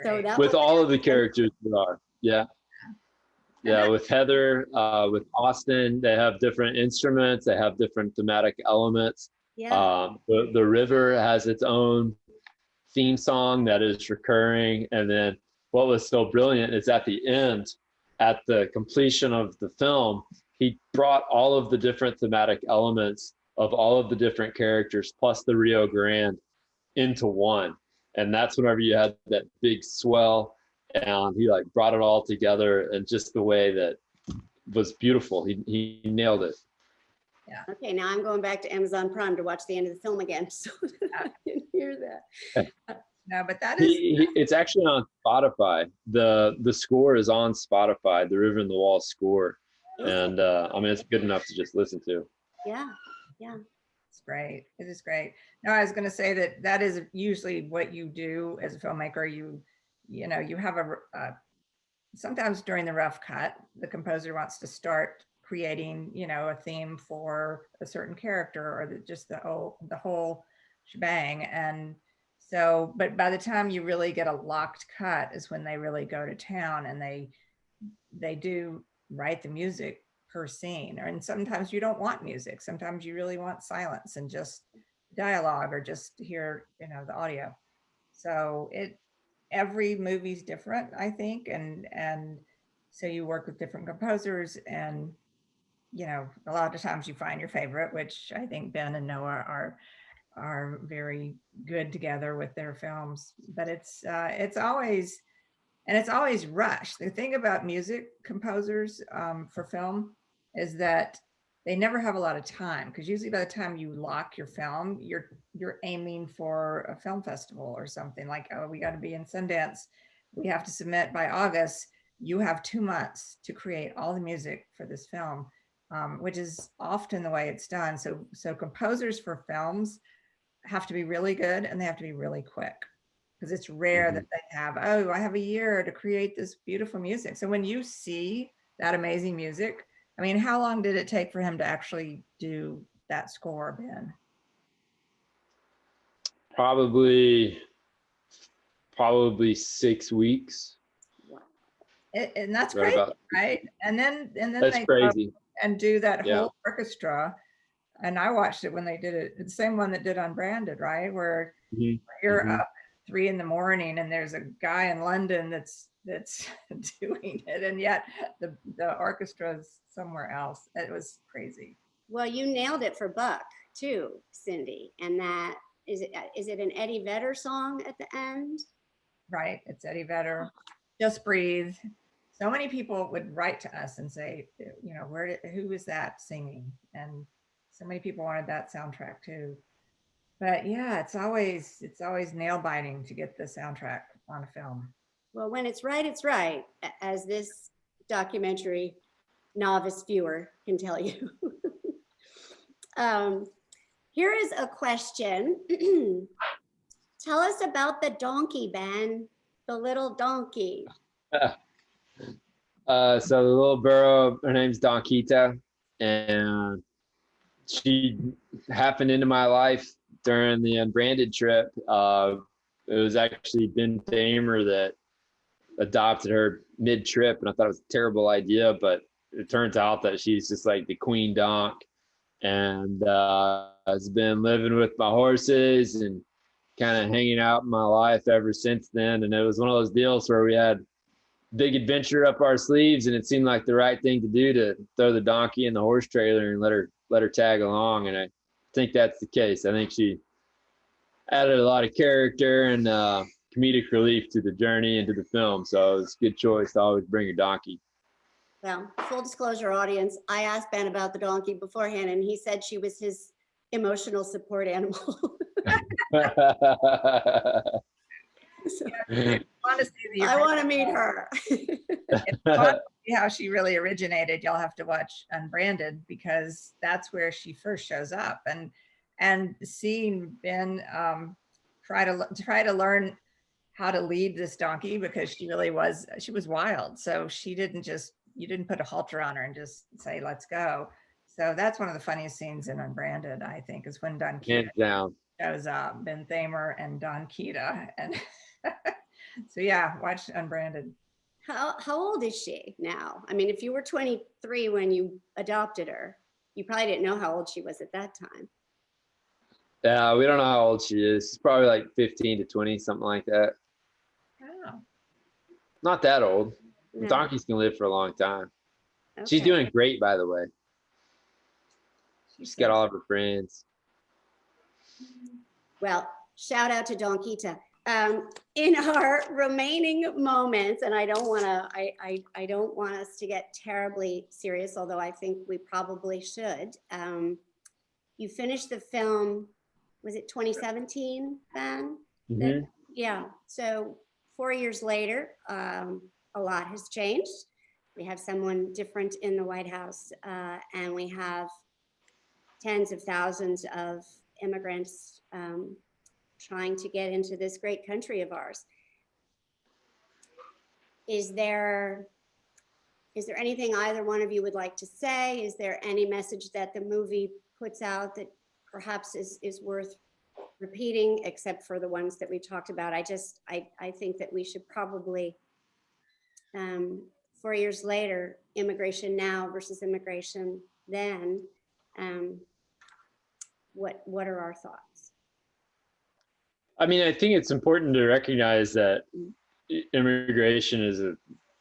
So that with all of the characters that are, with Heather, with Austin, they have different instruments, they have different thematic elements. The river has its own theme song that is recurring. And then what was so brilliant is at the end, at the completion of the film, he brought all of the different thematic elements of all of the different characters plus the Rio Grande into one. And that's whenever you had that big swell, and he like brought it all together, and just the way that was beautiful. He nailed it. Yeah. Okay, now I'm going back to Amazon Prime to watch the end of the film again, so that I can hear that. No, but that is. It's actually on Spotify. The score is on Spotify. The River and the Wall score, and I mean, it's good enough to just listen to. Yeah. It's great. It is great. No, I was going to say that is usually what you do as a filmmaker. You have sometimes during the rough cut, the composer wants to start creating, a theme for a certain character, or just the whole shebang. And So, but by the time you really get a locked cut is when they really go to town, and they do write the music per scene. And sometimes you don't want music. Sometimes you really want silence and just dialogue, or just hear, the audio. So every movie's different, I think. And so you work with different composers, and, a lot of times you find your favorite, which I think Ben and Noah are very good together with their films. But it's always rushed. The thing about music composers for film is that they never have a lot of time, because usually by the time you lock your film, you're aiming for a film festival or something. Like, oh, we got to be in Sundance, we have to submit by August. You have 2 months to create all the music for this film, which is often the way it's done. So composers for films have to be really good, and they have to be really quick, because it's rare that they have, oh, I have a year to create this beautiful music. So when you see that amazing music, I mean, how long did it take for him to actually do that score, Ben? Probably 6 weeks. And that's Right crazy, about. right? And then That's they crazy. go and do that Yeah. whole orchestra. And I watched it when they did it. It's the same one that did Unbranded, right? Where you're up 3 a.m. and there's a guy in London that's doing it, and yet the orchestra's somewhere else. It was crazy. Well, you nailed it for Buck too, Cindy. And that is it an Eddie Vedder song at the end? Right, it's Eddie Vedder. Just Breathe. So many people would write to us and say, who is that singing? And so many people wanted that soundtrack too. But yeah, it's always nail biting to get the soundtrack on a film. Well, when it's right, as this documentary novice viewer can tell you. Here is a question. Tell us about the donkey, Ben, the little donkey. So the little burro, her name's Donquita, and she happened into my life during the Unbranded trip. It was actually Ben Thamer that adopted her mid-trip, and I thought it was a terrible idea, but it turns out that she's just like the queen donk, and has been living with my horses and kind of hanging out in my life ever since then. And it was one of those deals where we had big adventure up our sleeves, and it seemed like the right thing to do to throw the donkey in the horse trailer and let her tag along. And I think that's the case. I think she added a lot of character and comedic relief to the journey and to the film. So it was a good choice to always bring a donkey. Well, full disclosure, audience, I asked Ben about the donkey beforehand, and he said she was his emotional support animal. I want to meet her. If you want to see how she really originated, you'll have to watch Unbranded, because that's where she first shows up. And seeing Ben try to learn how to lead this donkey, because she was wild. So you didn't put a halter on her and just say, let's go. So that's one of the funniest scenes in Unbranded, I think, is when Donquita shows up, Ben Thamer and Donquita. And so yeah, watch Unbranded. How old is she now? I mean, if you were 23 when you adopted her, you probably didn't know how old she was at that time. Yeah, we don't know how old she is. She's probably like 15 to 20, something like that. Oh. Not that old. No. Donkeys can live for a long time. Okay. She's doing great, by the way. She's got all of her friends. Well, shout out to Donquita. In our remaining moments, and I don't want us to get terribly serious, although I think we probably should. You finished the film, was it 2017, Ben? Mm-hmm. Yeah. So 4 years later, a lot has changed. We have someone different in the White House, and we have tens of thousands of immigrants trying to get into this great country of ours. Is there anything either one of you would like to say? Is there any message that the movie puts out that perhaps is worth repeating except for the ones that we talked about. I think that we should probably, 4 years later, immigration now versus immigration then. What are our thoughts? I mean, I think it's important to recognize that immigration is a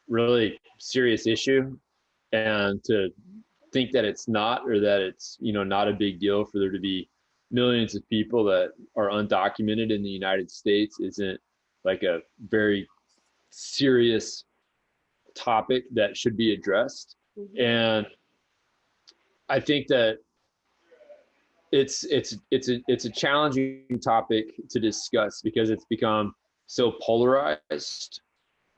really serious issue, and to think that it's not, or that it's, you know, not a big deal for there to be millions of people that are undocumented in the United States isn't like a very serious topic that should be addressed. And I think that it's a challenging topic to discuss because it's become so polarized,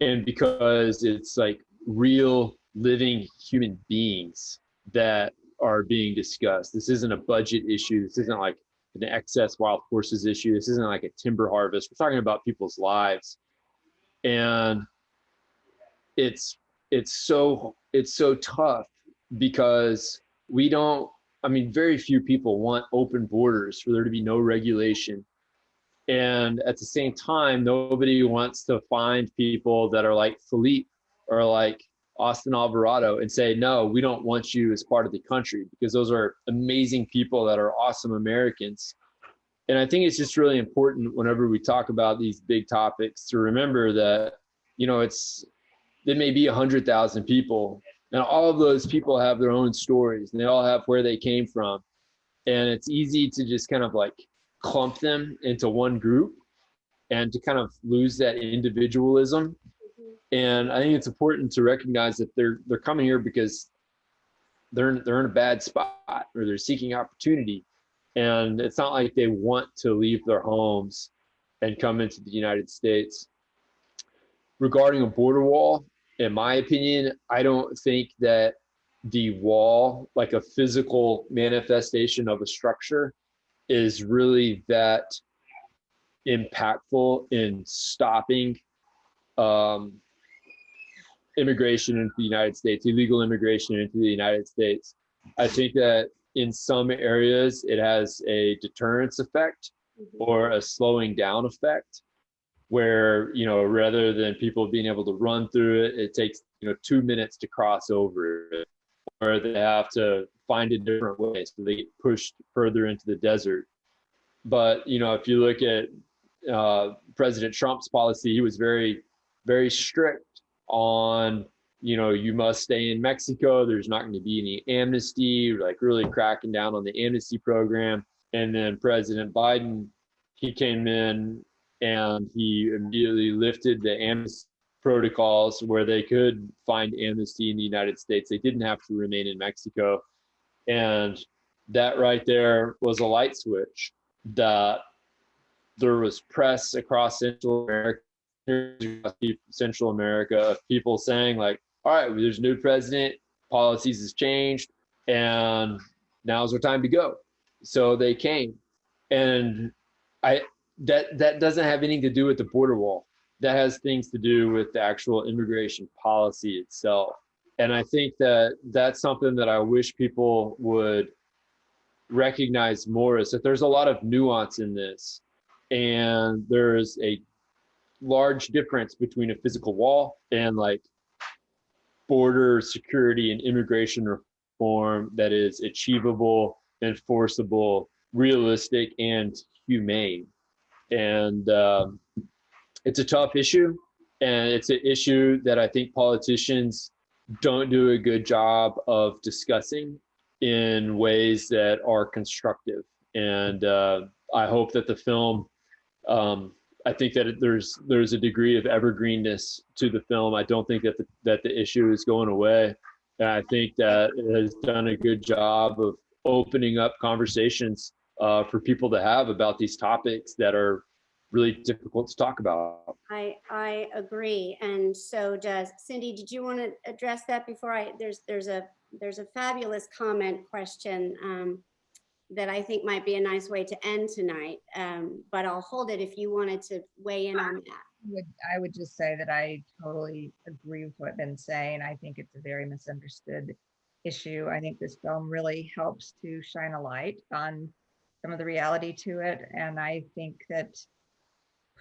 and because it's like real living human beings that are being discussed. This isn't a budget issue. This isn't like an excess wild horses issue. This isn't like a timber harvest. We're talking about people's lives. And it's so tough because very few people want open borders, for there to be no regulation. And at the same time, nobody wants to find people that are like Philippe or like Austin Alvarado and say, no, we don't want you as part of the country, because those are amazing people that are awesome Americans. And I think it's just really important whenever we talk about these big topics to remember that, you know, there may be 100,000 people, and all of those people have their own stories, and they all have where they came from. And it's easy to just kind of like clump them into one group and to kind of lose that individualism. And I think it's important to recognize that they're coming here because they're in a bad spot, or they're seeking opportunity. And it's not like they want to leave their homes and come into the United States. Regarding a border wall, in my opinion, I don't think that the wall, like a physical manifestation of a structure, is really that impactful in stopping immigration into the United States, illegal immigration into the United States. I think that in some areas it has a deterrence effect or a slowing down effect, where, you know, rather than people being able to run through it, it takes, 2 minutes to cross over it, or they have to find a different way, so they get pushed further into the desert. But, if you look at President Trump's policy, he was very, very strict on, you must stay in Mexico. There's not going to be any amnesty, like really cracking down on the amnesty program. And then President Biden, he came in and he immediately lifted the amnesty protocols where they could find amnesty in the United States. They didn't have to remain in Mexico. And that right there was a light switch, that there was press across Central America of people saying like, all right, there's a new president, policies has changed, and now's our time to go. So they came. And that doesn't have anything to do with the border wall. That has things to do with the actual immigration policy itself. And I think that that's something that I wish people would recognize more, is that there's a lot of nuance in this. And there's a large difference between a physical wall and like border security and immigration reform that is achievable, enforceable, realistic, and humane. And it's a tough issue, and it's an issue that I think politicians don't do a good job of discussing in ways that are constructive. And I hope that the film, I think that there's a degree of evergreenness to the film. I don't think that the issue is going away. And I think that it has done a good job of opening up conversations for people to have about these topics that are really difficult to talk about. I agree. And so does Cindy. Did you want to address that before there's a fabulous comment question that I think might be a nice way to end tonight, but I'll hold it if you wanted to weigh in on that. I would just say that I totally agree with what Ben's saying. I think it's a very misunderstood issue. I think this film really helps to shine a light on some of the reality to it. And I think that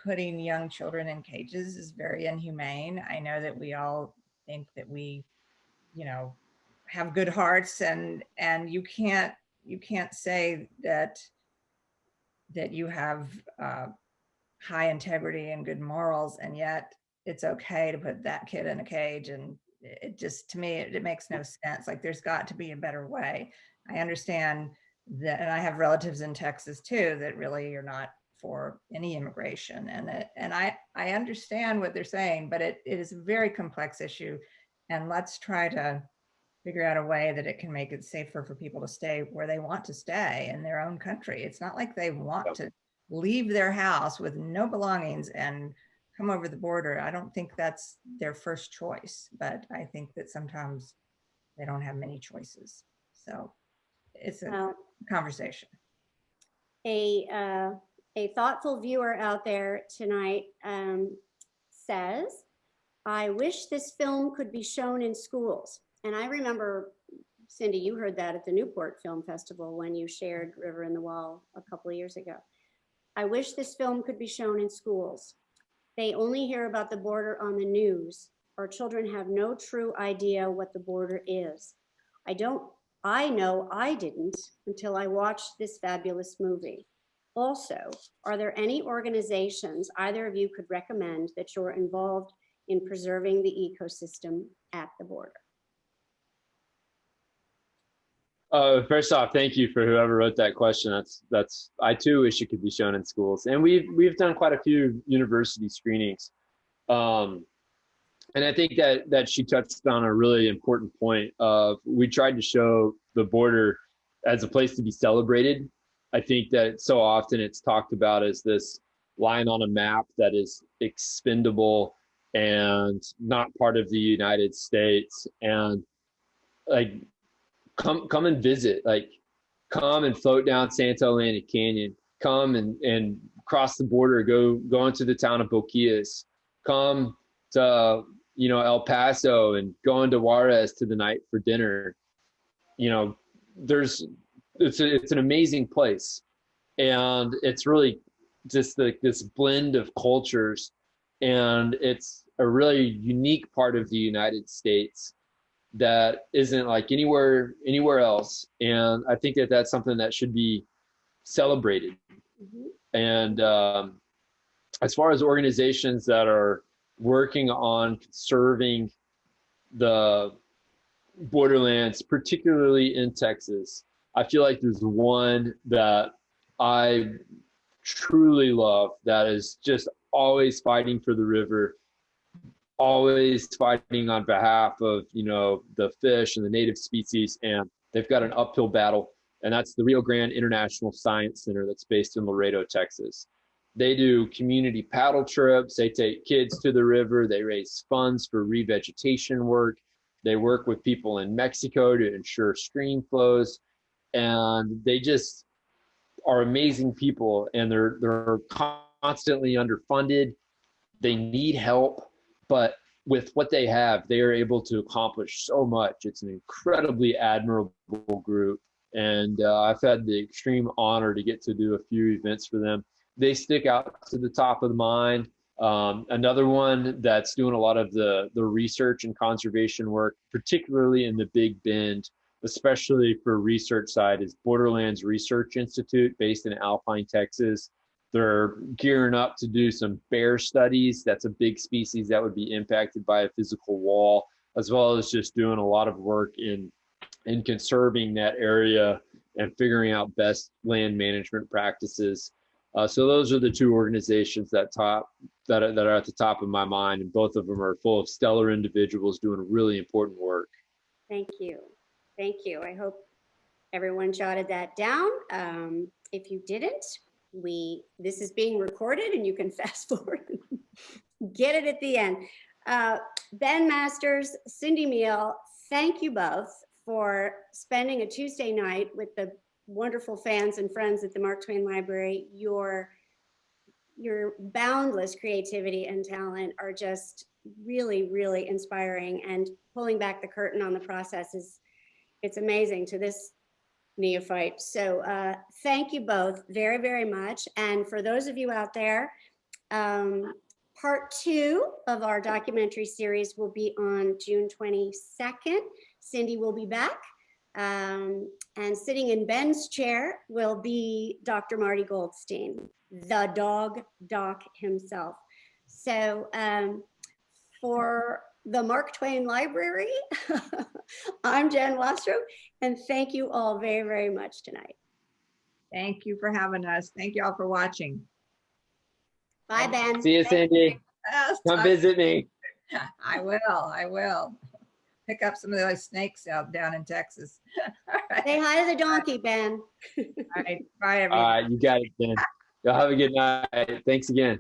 putting young children in cages is very inhumane. I know that we all think that we, you know, have good hearts, and you can't say that you have high integrity and good morals, and yet it's okay to put that kid in a cage. And it just, to me, it makes no sense. Like, there's got to be a better way. I understand that, and I have relatives in Texas too that really are not for any immigration, and I understand what they're saying, but it is a very complex issue, and let's try to figure out a way that it can make it safer for people to stay where they want to stay in their own country. It's not like they want to leave their house with no belongings and come over the border. I don't think that's their first choice, but I think that sometimes they don't have many choices. So it's a conversation. A thoughtful viewer out there tonight says, I wish this film could be shown in schools. And I remember, Cindy, you heard that at the Newport Film Festival when you shared River and the Wall a couple of years ago. I wish this film could be shown in schools. They only hear about the border on the news. Our children have no true idea what the border is. I know I didn't until I watched this fabulous movie. Also, are there any organizations either of you could recommend that you're involved in preserving the ecosystem at the border? First off, thank you for whoever wrote that question. That's I too wish it could be shown in schools, and we've done quite a few university screenings, and I think that she touched on a really important point of we tried to show the border as a place to be celebrated. I think that so often it's talked about as this line on a map that is expendable and not part of the United States, and like. Come and visit, like come and float down Santa Elena Canyon, come and cross the border, go into the town of Boquillas, come to, you know, El Paso and go into Juarez to the night for dinner. You know, it's an amazing place. And it's really just this blend of cultures, and it's a really unique part of the United States that isn't like anywhere else. And I think that that's something that should be celebrated. Mm-hmm. And as far as organizations that are working on conserving the borderlands, particularly in Texas, I feel like there's one that I truly love that is just always fighting for the river, always fighting on behalf of, you know, the fish and the native species, and they've got an uphill battle, and that's the Rio Grande International Science Center that's based in Laredo, Texas. They do community paddle trips, they take kids to the river, they raise funds for revegetation work, they work with people in Mexico to ensure stream flows, and they just are amazing people, and they're constantly underfunded, they need help. But with what they have, they are able to accomplish so much. It's an incredibly admirable group. And I've had the extreme honor to get to do a few events for them. They stick out to the top of the mind. Another one that's doing a lot of the research and conservation work, particularly in the Big Bend, especially for research side, is Borderlands Research Institute based in Alpine, Texas. They're gearing up to do some bear studies. That's a big species that would be impacted by a physical wall, as well as just doing a lot of work in conserving that area and figuring out best land management practices. So those are the two organizations that are at the top of my mind, and both of them are full of stellar individuals doing really important work. Thank you. Thank you. I hope everyone jotted that down. If you didn't, this is being recorded and you can fast forward and get it at the end. Ben Masters, Cindy Meehl, thank you both for spending a Tuesday night with the wonderful fans and friends at the Mark Twain Library. Your boundless creativity and talent are just really, really inspiring, and pulling back the curtain on the process it's amazing. To this neophyte. So thank you both very, very much. And for those of you out there, part 2 of our documentary series will be on June 22nd. Cindy will be back. And sitting in Ben's chair will be Dr. Marty Goldstein, the dog doc himself. So for the Mark Twain Library, I'm Jen Wastrow, and thank you all very, very much tonight. Thank you for having us. Thank you all for watching. Bye, Ben. See you, Cindy. Come visit me. I will. Pick up some of those snakes out down in Texas. All right. Say hi to the donkey, Ben. All right. Bye, everyone. All right, you got it, Jen. Y'all have a good night. Thanks again.